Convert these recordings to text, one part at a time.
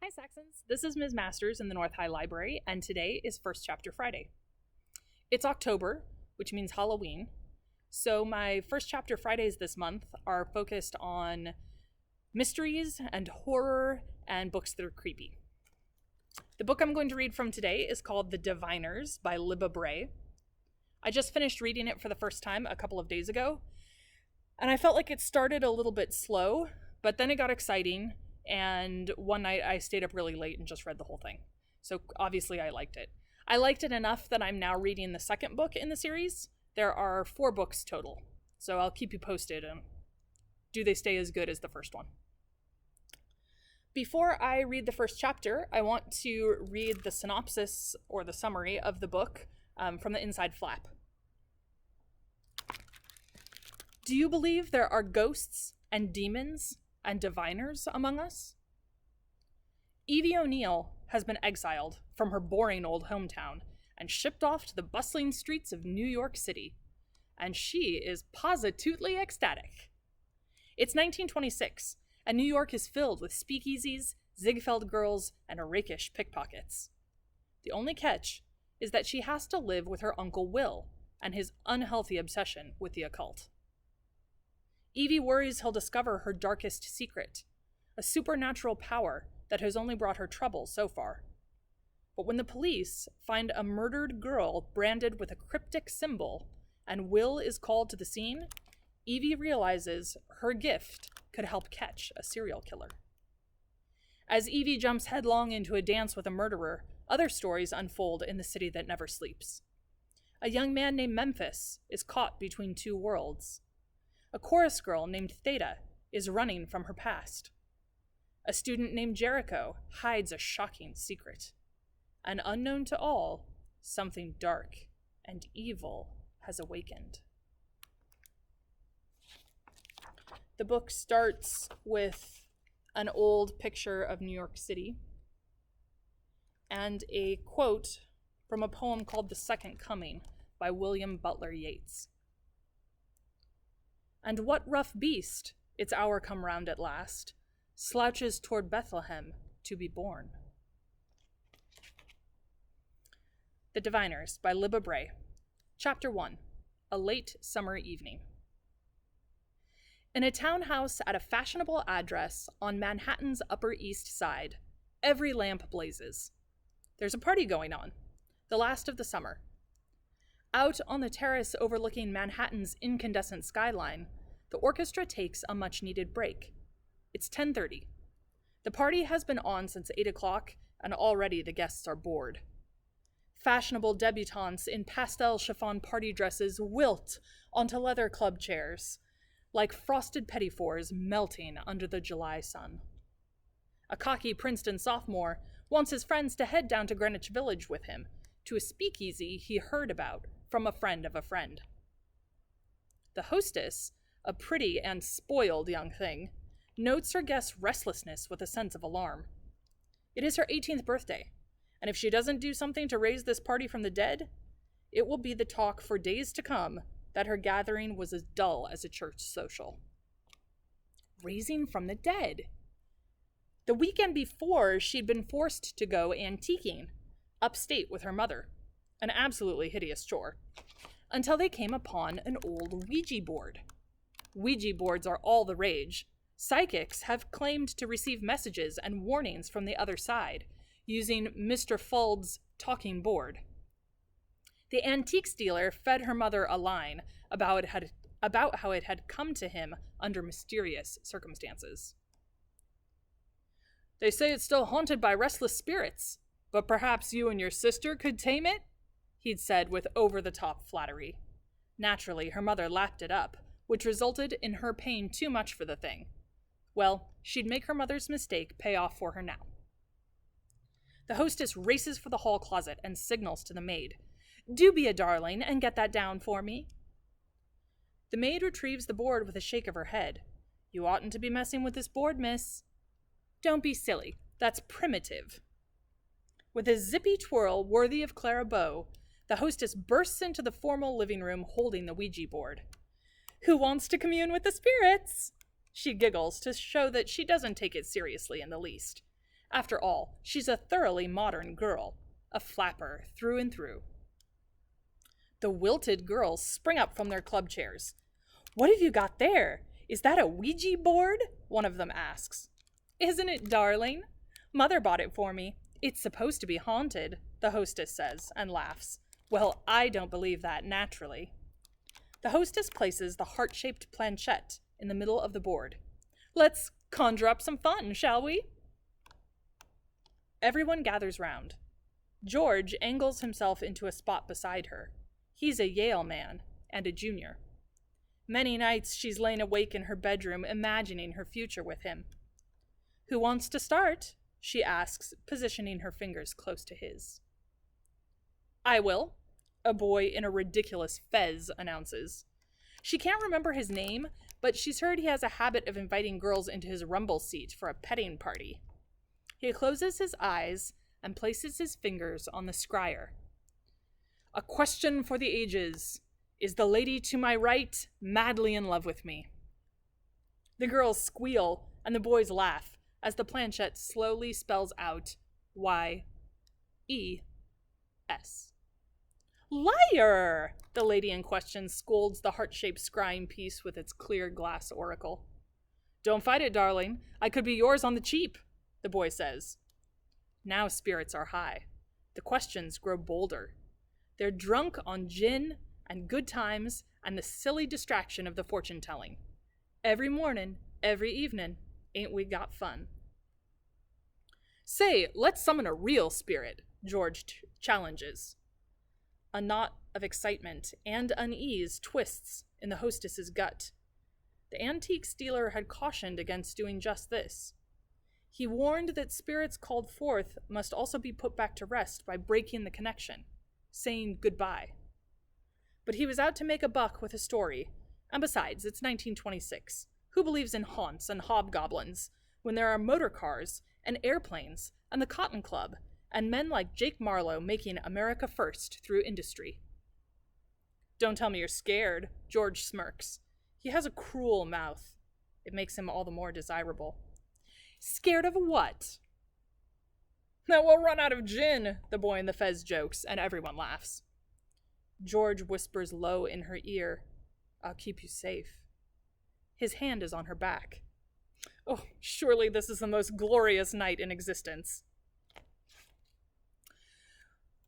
Hi Saxons, this is Ms. Masters in the North High Library, and today is First Chapter Friday. It's October, which means Halloween, so my First Chapter Fridays this month are focused on mysteries and horror and books that are creepy. The book I'm going to read from today is called The Diviners by Libba Bray. I just finished reading it for the first time a couple of days ago, and I felt like it started a little bit slow, but then it got exciting. And one night I stayed up really late and just read the whole thing. So obviously I liked it. I liked it enough that I'm now reading the second book in the series. There are 4 books total. So I'll keep you posted. Do they stay as good as the first one? Before I read the first chapter, I want to read the synopsis or the summary of the book from the inside flap. Do you believe there are ghosts and demons and diviners among us? Evie O'Neill has been exiled from her boring old hometown and shipped off to the bustling streets of New York City, and she is positively ecstatic. It's 1926, and New York is filled with speakeasies, Ziegfeld girls, and rakish pickpockets. The only catch is that she has to live with her Uncle Will and his unhealthy obsession with the occult. Evie worries he'll discover her darkest secret, a supernatural power that has only brought her trouble so far. But when the police find a murdered girl branded with a cryptic symbol and Will is called to the scene, Evie realizes her gift could help catch a serial killer. As Evie jumps headlong into a dance with a murderer, other stories unfold in the city that never sleeps. A young man named Memphis is caught between 2 worlds. A chorus girl named Theta is running from her past. A student named Jericho hides a shocking secret. And unknown to all, something dark and evil has awakened. The book starts with an old picture of New York City and a quote from a poem called The Second Coming by William Butler Yeats. And what rough beast, its hour come round at last, slouches toward Bethlehem to be born? The Diviners by Libba Bray. Chapter 1, A Late Summer Evening. In a townhouse at a fashionable address on Manhattan's Upper East Side, every lamp blazes. There's a party going on, the last of the summer. Out on the terrace overlooking Manhattan's incandescent skyline, the orchestra takes a much-needed break. It's 10:30. The party has been on since 8 o'clock, and already the guests are bored. Fashionable debutantes in pastel chiffon party dresses wilt onto leather club chairs, like frosted pettifours melting under the July sun. A cocky Princeton sophomore wants his friends to head down to Greenwich Village with him, to a speakeasy he heard about from a friend of a friend. The hostess, a pretty and spoiled young thing, notes her guest's restlessness with a sense of alarm. It is her 18th birthday, and if she doesn't do something to raise this party from the dead, it will be the talk for days to come that her gathering was as dull as a church social. Raising from the dead. The weekend before, she'd been forced to go antiquing upstate with her mother, an absolutely hideous chore, until they came upon an old Ouija board. Ouija boards are all the rage. Psychics have claimed to receive messages and warnings from the other side, using Mr. Fuld's talking board. The antiques dealer fed her mother a line about how it had come to him under mysterious circumstances. They say it's still haunted by restless spirits, but perhaps you and your sister could tame it? He'd said with over-the-top flattery. Naturally, her mother lapped it up, which resulted in her paying too much for the thing. Well, she'd make her mother's mistake pay off for her now. The hostess races for the hall closet and signals to the maid. Do be a darling and get that down for me. The maid retrieves the board with a shake of her head. You oughtn't to be messing with this board, miss. Don't be silly. That's primitive. With a zippy twirl worthy of Clara Bow, the hostess bursts into the formal living room holding the Ouija board. Who wants to commune with the spirits? She giggles to show that she doesn't take it seriously in the least. After all, she's a thoroughly modern girl, a flapper through and through. The wilted girls spring up from their club chairs. "What have you got there? Is that a Ouija board?" one of them asks. "Isn't it darling? Mother bought it for me. It's supposed to be haunted," the hostess says and laughs. "Well, I don't believe that, naturally." The hostess places the heart-shaped planchette in the middle of the board. "Let's conjure up some fun, shall we?" Everyone gathers round. George angles himself into a spot beside her. He's a Yale man and a junior. Many nights she's lain awake in her bedroom imagining her future with him. "Who wants to start?" she asks, positioning her fingers close to his. "I will," a boy in a ridiculous fez announces. She can't remember his name, but she's heard he has a habit of inviting girls into his rumble seat for a petting party. He closes his eyes and places his fingers on the scryer. "A question for the ages. Is the lady to my right madly in love with me?" The girls squeal and the boys laugh as the planchette slowly spells out Y-E-S. "Liar!" the lady in question scolds the heart-shaped scrying piece with its clear glass oracle. "Don't fight it, darling. I could be yours on the cheap," the boy says. Now spirits are high. The questions grow bolder. They're drunk on gin and good times and the silly distraction of the fortune-telling. Every morning, every evening, ain't we got fun? "Say, let's summon a real spirit," George challenges. A knot of excitement and unease twists in the hostess's gut. The antiques dealer had cautioned against doing just this. He warned that spirits called forth must also be put back to rest by breaking the connection, saying goodbye. But he was out to make a buck with a story, and besides, it's 1926. Who believes in haunts and hobgoblins when there are motor cars and airplanes and the Cotton Club and men like Jake Marlowe making America first through industry? "Don't tell me you're scared," George smirks. He has a cruel mouth. It makes him all the more desirable. "Scared of what?" "That we'll run out of gin," the boy in the fez jokes, and everyone laughs. George whispers low in her ear, "I'll keep you safe." His hand is on her back. Oh, surely this is the most glorious night in existence.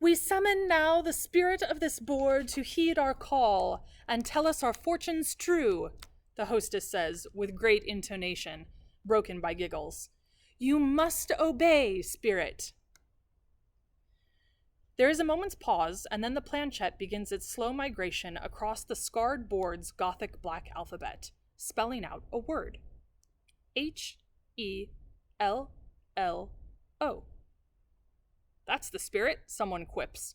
"We summon now the spirit of this board to heed our call and tell us our fortunes true," the hostess says with great intonation, broken by giggles. "You must obey, spirit." There is a moment's pause, and then the planchette begins its slow migration across the scarred board's Gothic black alphabet, spelling out a word. H-E-L-L-O. "That's the spirit," someone quips.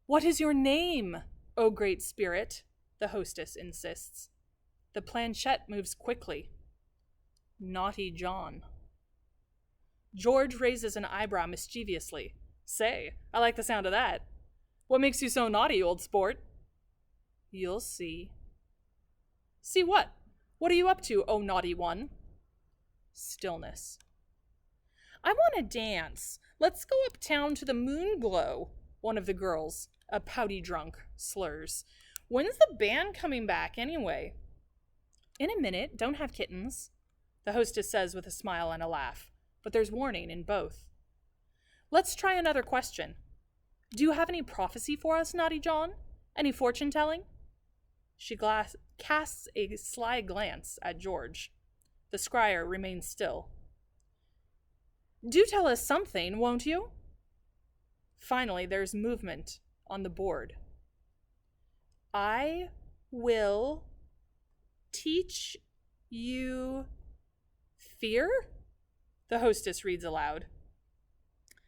"What is your name, O great spirit?" the hostess insists. The planchette moves quickly. "Naughty John." George raises an eyebrow mischievously. "Say, I like the sound of that. What makes you so naughty, old sport?" "You'll see." "See what? What are you up to, oh naughty one?" Stillness. "I want to dance. Let's go uptown to the Moonglow," one of the girls, a pouty drunk, slurs. "When's the band coming back, anyway?" "In a minute. Don't have kittens," the hostess says with a smile and a laugh, but there's warning in both. "Let's try another question. Do you have any prophecy for us, Naughty John? Any fortune-telling?" She casts a sly glance at George. The scryer remains still. "Do tell us something, won't you?" Finally, there's movement on the board. "I will teach you fear?" the hostess reads aloud.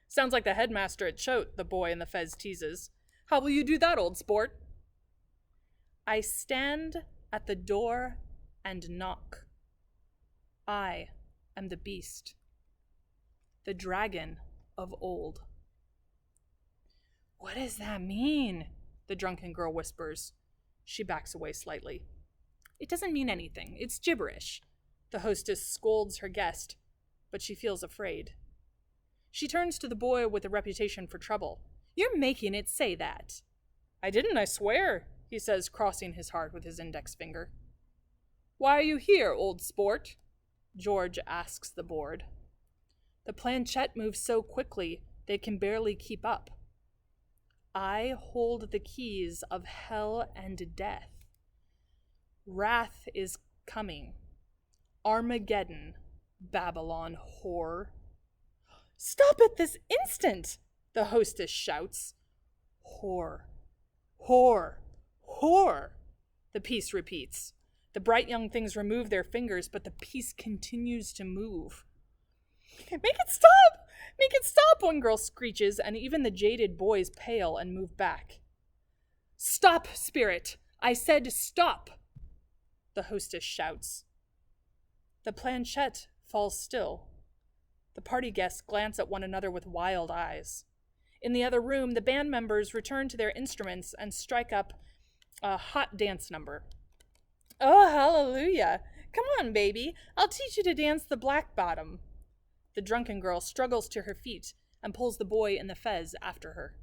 "Sounds like the headmaster at Choate," the boy in the fez teases. "How will you do that, old sport?" "I stand at the door and knock. I am the beast, the dragon of old." "What does that mean?" the drunken girl whispers. She backs away slightly. "It doesn't mean anything. It's gibberish." The hostess scolds her guest, but she feels afraid. She turns to the boy with a reputation for trouble. "You're making it say that." "I didn't, I swear," he says, crossing his heart with his index finger. "Why are you here, old sport?" George asks the board. The planchette moves so quickly they can barely keep up. "I hold the keys of hell and death. Wrath is coming. Armageddon, Babylon whore." "Stop it this instant!" the hostess shouts. "Whore, whore, whore," the piece repeats. The bright young things remove their fingers, but the piece continues to move. "Make it stop! Make it stop!" one girl screeches, and even the jaded boys pale and move back. "Stop, spirit! I said stop!" the hostess shouts. The planchette falls still. The party guests glance at one another with wild eyes. In the other room, the band members return to their instruments and strike up a hot dance number. "Oh, hallelujah! Come on, baby. I'll teach you to dance the black bottom." The drunken girl struggles to her feet and pulls the boy in the fez after her.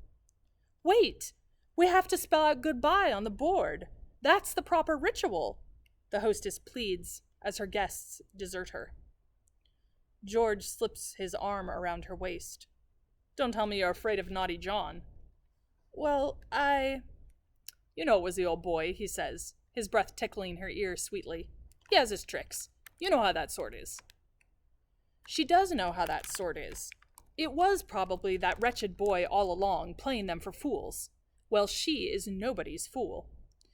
"Wait! We have to spell out goodbye on the board. That's the proper ritual," the hostess pleads as her guests desert her. George slips his arm around her waist. "Don't tell me you're afraid of Naughty John." "Well, You know it was the old boy," he says, his breath tickling her ear sweetly. "He has his tricks. You know how that sort is." She does know how that sort is. It was probably that wretched boy all along, playing them for fools. Well, she is nobody's fool.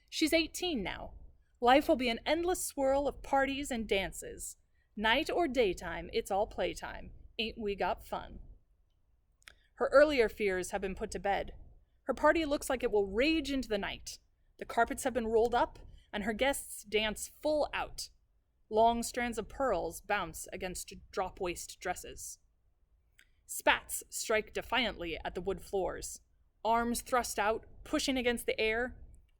She's 18 now. Life will be an endless swirl of parties and dances. Night or daytime, it's all playtime. Ain't we got fun? Her earlier fears have been put to bed. Her party looks like it will rage into the night. The carpets have been rolled up, and her guests dance full out. Long strands of pearls bounce against drop-waist dresses. Spats strike defiantly at the wood floors. Arms thrust out, pushing against the air.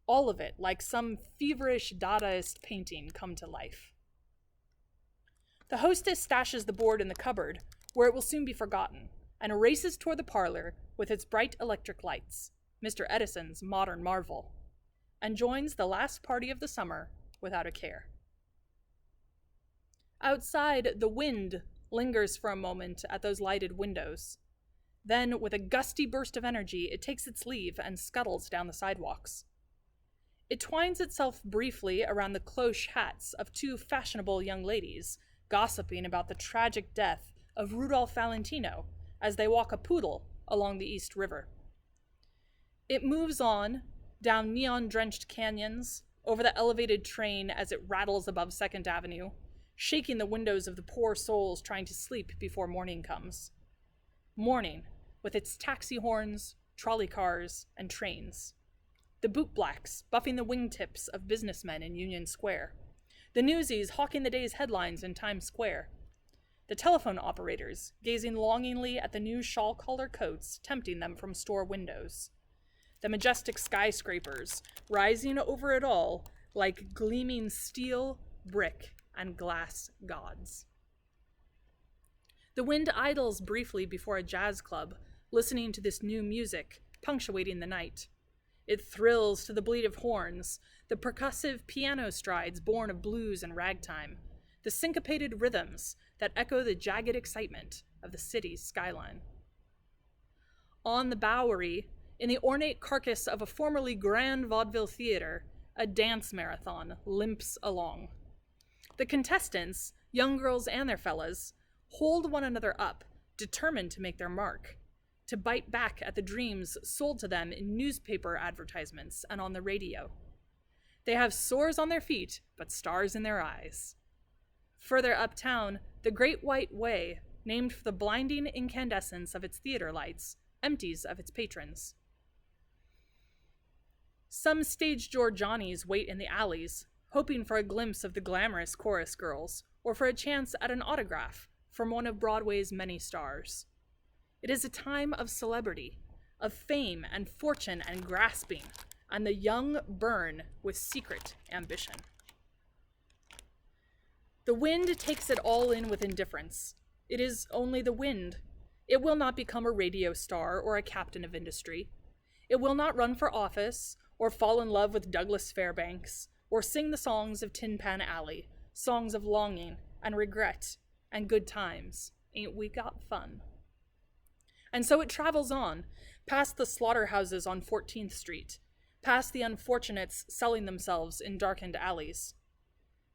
All of it like some feverish Dadaist painting come to life. The hostess stashes the board in the cupboard, where it will soon be forgotten, and races toward the parlor with its bright electric lights, Mr. Edison's modern marvel, and joins the last party of the summer without a care. Outside, the wind lingers for a moment at those lighted windows. Then, with a gusty burst of energy, it takes its leave and scuttles down the sidewalks. It twines itself briefly around the cloche hats of two fashionable young ladies, gossiping about the tragic death of Rudolph Valentino as they walk a poodle along the East River. It moves on, down neon-drenched canyons, over the elevated train as it rattles above 2nd Avenue, shaking the windows of the poor souls trying to sleep before morning comes. Morning, with its taxi horns, trolley cars, and trains. The bootblacks buffing the wingtips of businessmen in Union Square. The newsies hawking the day's headlines in Times Square. The telephone operators gazing longingly at the new shawl-collar coats tempting them from store windows. The majestic skyscrapers rising over it all like gleaming steel, brick, and glass gods. The wind idles briefly before a jazz club, listening to this new music, punctuating the night. It thrills to the bleat of horns, the percussive piano strides born of blues and ragtime, the syncopated rhythms that echo the jagged excitement of the city's skyline. On the Bowery, in the ornate carcass of a formerly grand vaudeville theater, a dance marathon limps along. The contestants, young girls and their fellas, hold one another up, determined to make their mark, to bite back at the dreams sold to them in newspaper advertisements and on the radio. They have sores on their feet, but stars in their eyes. Further uptown, the Great White Way, named for the blinding incandescence of its theater lights, empties of its patrons. Some stage-door Johnnies wait in the alleys, hoping for a glimpse of the glamorous chorus girls, or for a chance at an autograph from one of Broadway's many stars. It is a time of celebrity, of fame and fortune and grasping, and the young burn with secret ambition. The wind takes it all in with indifference. It is only the wind. It will not become a radio star or a captain of industry. It will not run for office or fall in love with Douglas Fairbanks or sing the songs of Tin Pan Alley, songs of longing and regret and good times. Ain't we got fun? And so it travels on, past the slaughterhouses on 14th Street, past the unfortunates selling themselves in darkened alleys.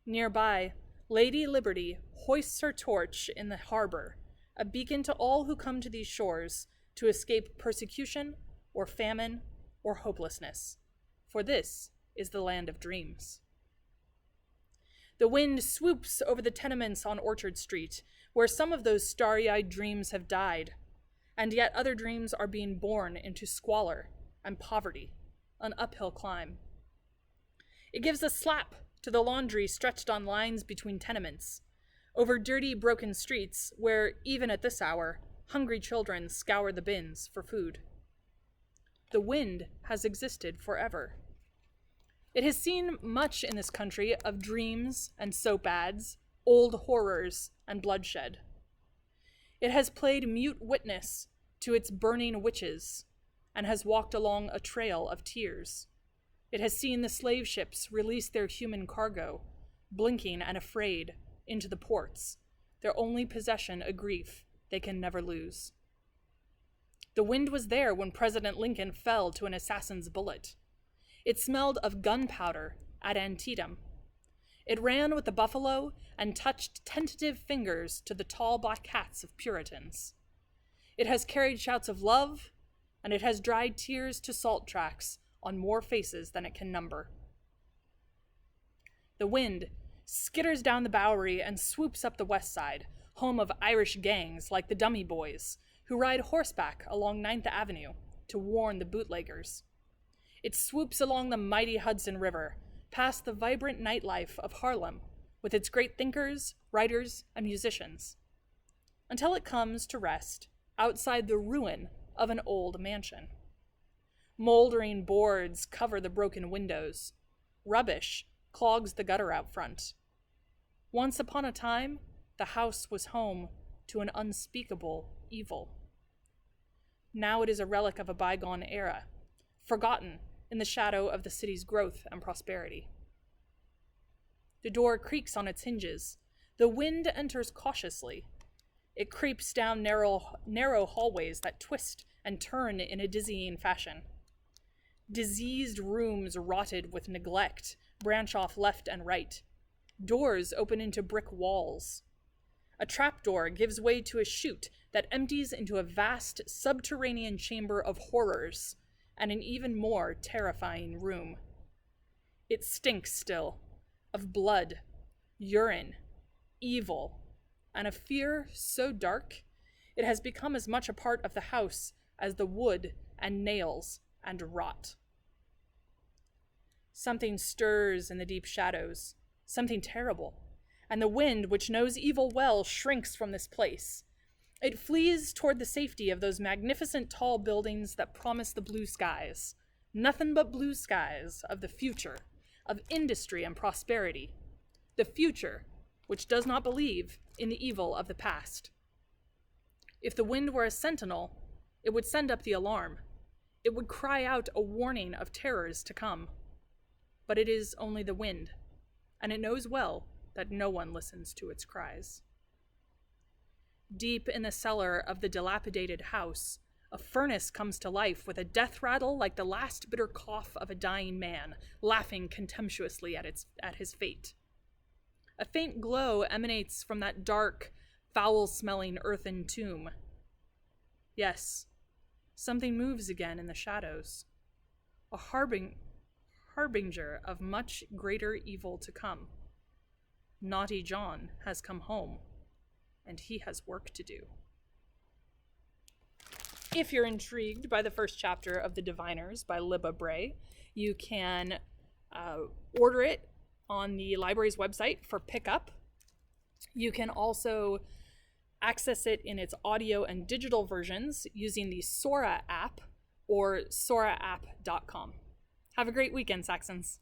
Nearby, Lady Liberty hoists her torch in the harbor, a beacon to all who come to these shores to escape persecution or famine or hopelessness. For this is the land of dreams. The wind swoops over the tenements on Orchard Street, where some of those starry-eyed dreams have died, and yet other dreams are being born into squalor and poverty, an uphill climb. It gives a slap to the laundry stretched on lines between tenements, over dirty, broken streets where, even at this hour, hungry children scour the bins for food. The wind has existed forever. It has seen much in this country of dreams and soap ads, old horrors and bloodshed. It has played mute witness to its burning witches and has walked along a trail of tears. It has seen the slave ships release their human cargo, blinking and afraid, into the ports, their only possession a grief they can never lose. The wind was there when President Lincoln fell to an assassin's bullet. It smelled of gunpowder at Antietam. It ran with the buffalo and touched tentative fingers to the tall black hats of Puritans. It has carried shouts of love, and it has dried tears to salt tracks on more faces than it can number. The wind skitters down the Bowery and swoops up the West Side, home of Irish gangs like the Dummy Boys, who ride horseback along 9th Avenue to warn the bootleggers. It swoops along the mighty Hudson River, past the vibrant nightlife of Harlem, with its great thinkers, writers, and musicians, until it comes to rest outside the ruin of an old mansion. Moldering boards cover the broken windows. Rubbish clogs the gutter out front. Once upon a time, the house was home to an unspeakable evil. Now it is a relic of a bygone era, forgotten in the shadow of the city's growth and prosperity. The door creaks on its hinges. The wind enters cautiously. It creeps down narrow hallways that twist and turn in a dizzying fashion. Diseased rooms rotted with neglect branch off left and right. Doors open into brick walls. A trapdoor gives way to a chute that empties into a vast subterranean chamber of horrors and an even more terrifying room. It stinks still, of blood, urine, evil, and a fear so dark it has become as much a part of the house as the wood and nails and rot. Something stirs in the deep shadows, something terrible, and the wind, which knows evil well, shrinks from this place. It flees toward the safety of those magnificent tall buildings that promise the blue skies, nothing but blue skies of the future, of industry and prosperity, the future which does not believe in the evil of the past. If the wind were a sentinel, it would send up the alarm. It would cry out a warning of terrors to come. But it is only the wind, and it knows well that no one listens to its cries. Deep in the cellar of the dilapidated house, a furnace comes to life with a death rattle like the last bitter cough of a dying man, laughing contemptuously at his fate. A faint glow emanates from that dark, foul-smelling earthen tomb. Yes, something moves again in the shadows, a harbinger of much greater evil to come. Naughty John has come home, and he has work to do. If you're intrigued by the first chapter of The Diviners by Libba Bray, you can order it on the library's website for pickup. You can also access it in its audio and digital versions using the Sora app or soraapp.com. Have a great weekend, Saxons.